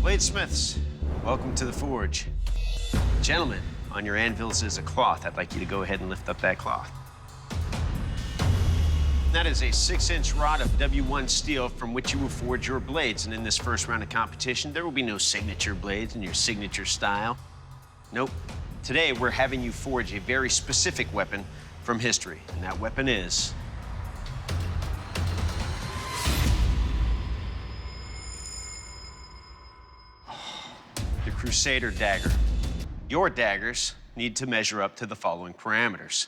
Bladesmiths, welcome to the forge. Gentlemen, on your anvils is a cloth. I'd like you to go ahead and lift up that cloth. That is a 6-inch rod of W1 steel from which you will forge your blades. And in this first round of competition, there will be no signature blades in your signature style. Nope. Today, we're having you forge a very specific weapon from history, and that weapon is the Crusader dagger. Your daggers need to measure up to the following parameters.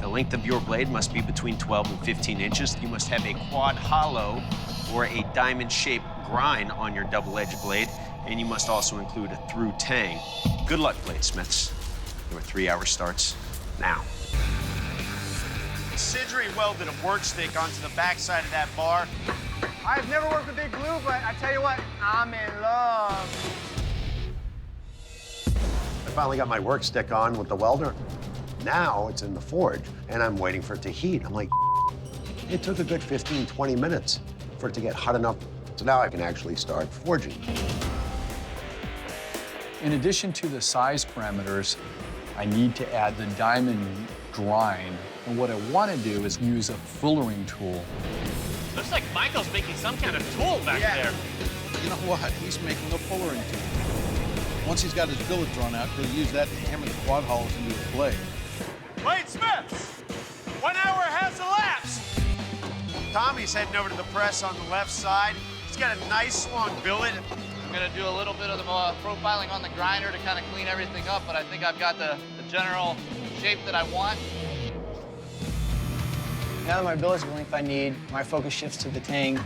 The length of your blade must be between 12 and 15 inches. You must have a quad hollow or a diamond-shaped grind on your double-edged blade, and you must also include a through tang. Good luck, Bladesmiths. Your 3 hour starts now. Sidgery welded a work stick onto the backside of that bar. I've never worked with big glue, but I tell you what, I'm in love. I finally got my work stick on with the welder. Now it's in the forge, and I'm waiting for it to heat. I'm like, it took a good 15, 20 minutes for it to get hot enough, so now I can actually start forging. In addition to the size parameters, I need to add the diamond grind. And what I want to do is use a fullering tool. Looks like Michael's making some kind of tool back there. You know what? He's making a fullering tool. Once he's got his billet drawn out, he'll use that to hammer the quad hollows into his blade. Bladesmiths, 1 hour has elapsed. Tommy's heading over to the press on the left side. He's got a nice long billet. I'm gonna do a little bit of the profiling on the grinder to kind of clean everything up, but I think I've got the general shape that I want. Now that my billet's the length I need, my focus shifts to the tang.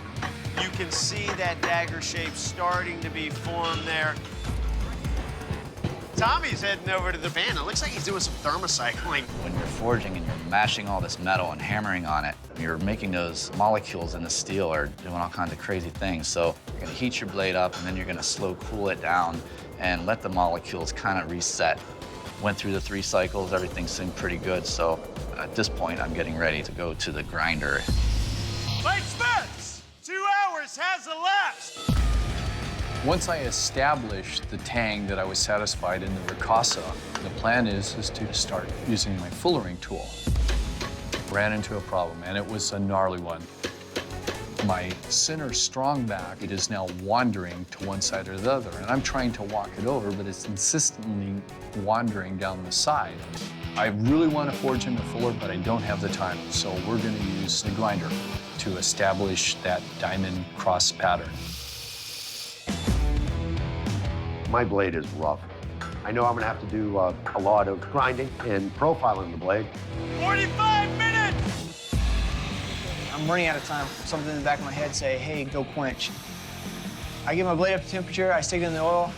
You can see that dagger shape starting to be formed there. Tommy's heading over to the van. It looks like he's doing some thermocycling. When you're forging and you're mashing all this metal and hammering on it, you're making those molecules in the steel are doing all kinds of crazy things. So you're gonna heat your blade up and then you're gonna slow cool it down and let the molecules kind of reset. Went through the 3 cycles, everything seemed pretty good. So at this point, I'm getting ready to go to the grinder. Bladesmiths, 2 hours has elapsed. Once I established the tang that I was satisfied in the ricotta, the plan is to start using my fullering tool. Ran into a problem, and it was a gnarly one. My center strong back, it is now wandering to one side or the other, and I'm trying to walk it over, but it's insistently wandering down the side. I really want to forge into fuller, but I don't have the time, so we're going to use the grinder to establish that diamond cross pattern. My blade is rough. I know I'm gonna have to do a lot of grinding and profiling the blade. 45 minutes! I'm running out of time. Something in the back of my head say, hey, go quench. I get my blade up to temperature, I stick it in the oil.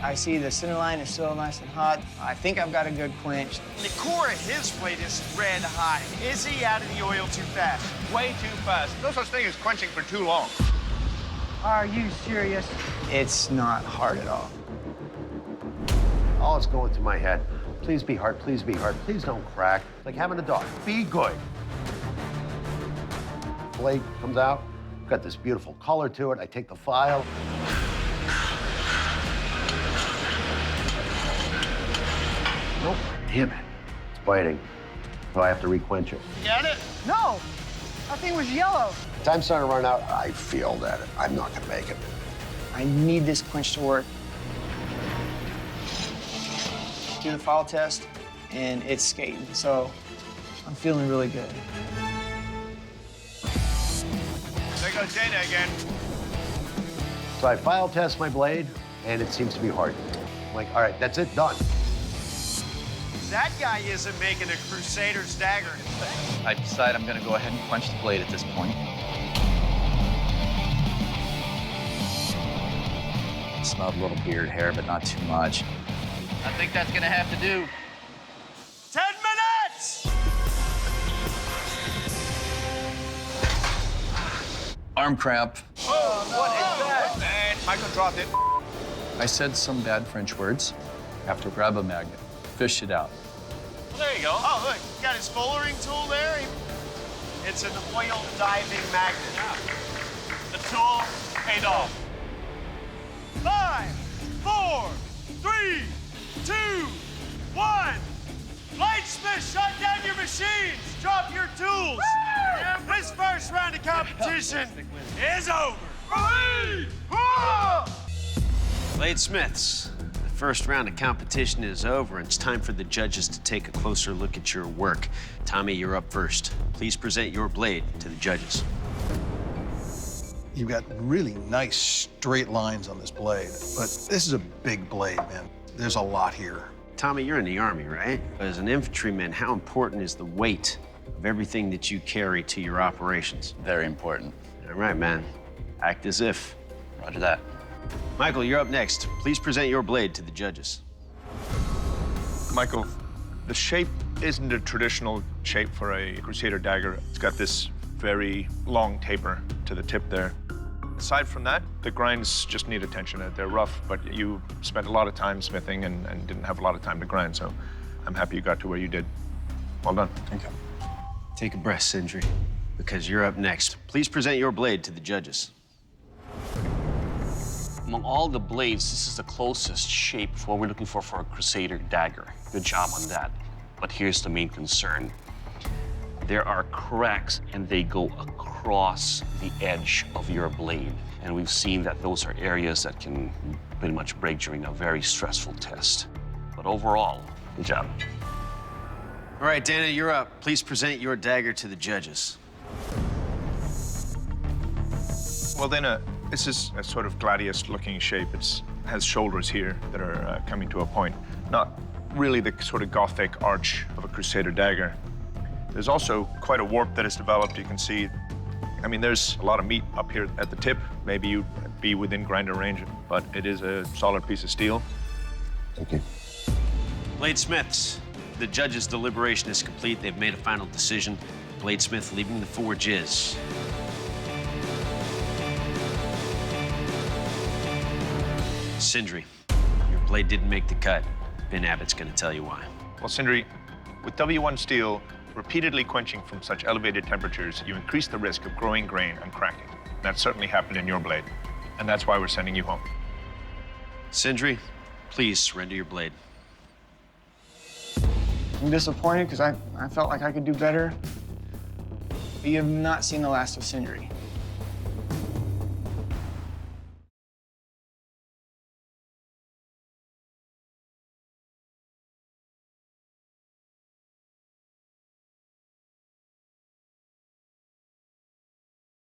I see the center line is still nice and hot. I think I've got a good quench. The core of his blade is red hot. Is he out of the oil too fast? Way too fast. No such thing as quenching for too long. Are you serious? It's not hard at all. All that's going through my head, please be hard, please be hard, please don't crack. Like having a dog, be good. Blade comes out, got this beautiful color to it. I take the file. Nope, damn it, it's biting. So I have to re-quench it. Get it? No, that thing was yellow. Time's starting to run out. I feel that I'm not gonna make it. I need this quench to work. Do the file test, and it's skating, so I'm feeling really good. There goes Data again. So I file test my blade, and it seems to be hard. I'm like, all right, that's it, done. That guy isn't making a Crusader's dagger. I decide I'm gonna go ahead and quench the blade at this point. Smelled a little beard hair, but not too much. I think that's gonna have to do. 10 minutes! Arm cramp. Oh, what is that? And Michael dropped it. I said some bad French words. Have to grab a magnet, fish it out. Well, there you go. Oh, look, you got his fullering tool there. It's an oil diving magnet. The paid off. 5, 4, 3, 2, 1. Bladesmiths, shut down your machines. Drop your tools. This first round of competition is over. Bladesmiths, the first round of competition is over, and it's time for the judges to take a closer look at your work. Tommy, you're up first. Please present your blade to the judges. You've got really nice straight lines on this blade, but this is a big blade, man. There's a lot here. Tommy, you're in the Army, right? As an infantryman, how important is the weight of everything that you carry to your operations? Very important. All right, man. Act as if. Roger that. Michael, you're up next. Please present your blade to the judges. Michael, the shape isn't a traditional shape for a crusader dagger. It's got this very long taper to the tip there. Aside from that, the grinds just need attention. They're rough, but you spent a lot of time smithing and didn't have a lot of time to grind, so I'm happy you got to where you did. Well done. Thank you. Take a breath, Sindri, because you're up next. Please present your blade to the judges. Among all the blades, this is the closest shape for what we're looking for a crusader dagger. Good job on that. But here's the main concern. There are cracks, and they go across the edge of your blade. And we've seen that those are areas that can pretty much break during a very stressful test. But overall, good job. All right, Dana, you're up. Please present your dagger to the judges. Well, Dana, this is a sort of gladius-looking shape. It has shoulders here that are coming to a point. Not really the sort of Gothic arch of a crusader dagger. There's also quite a warp that has developed, you can see. I mean, there's a lot of meat up here at the tip. Maybe you'd be within grinder range, but it is a solid piece of steel. Thank you. Bladesmiths, the judges' deliberation is complete. They've made a final decision. Bladesmith leaving the forge is... Sindri, your blade didn't make the cut. Ben Abbott's gonna tell you why. Well, Sindri, with W1 steel repeatedly quenching from such elevated temperatures, you increase the risk of growing grain and cracking. That certainly happened in your blade, and that's why we're sending you home. Sindri, please surrender your blade. I'm disappointed because I felt like I could do better. But you have not seen the last of Sindri.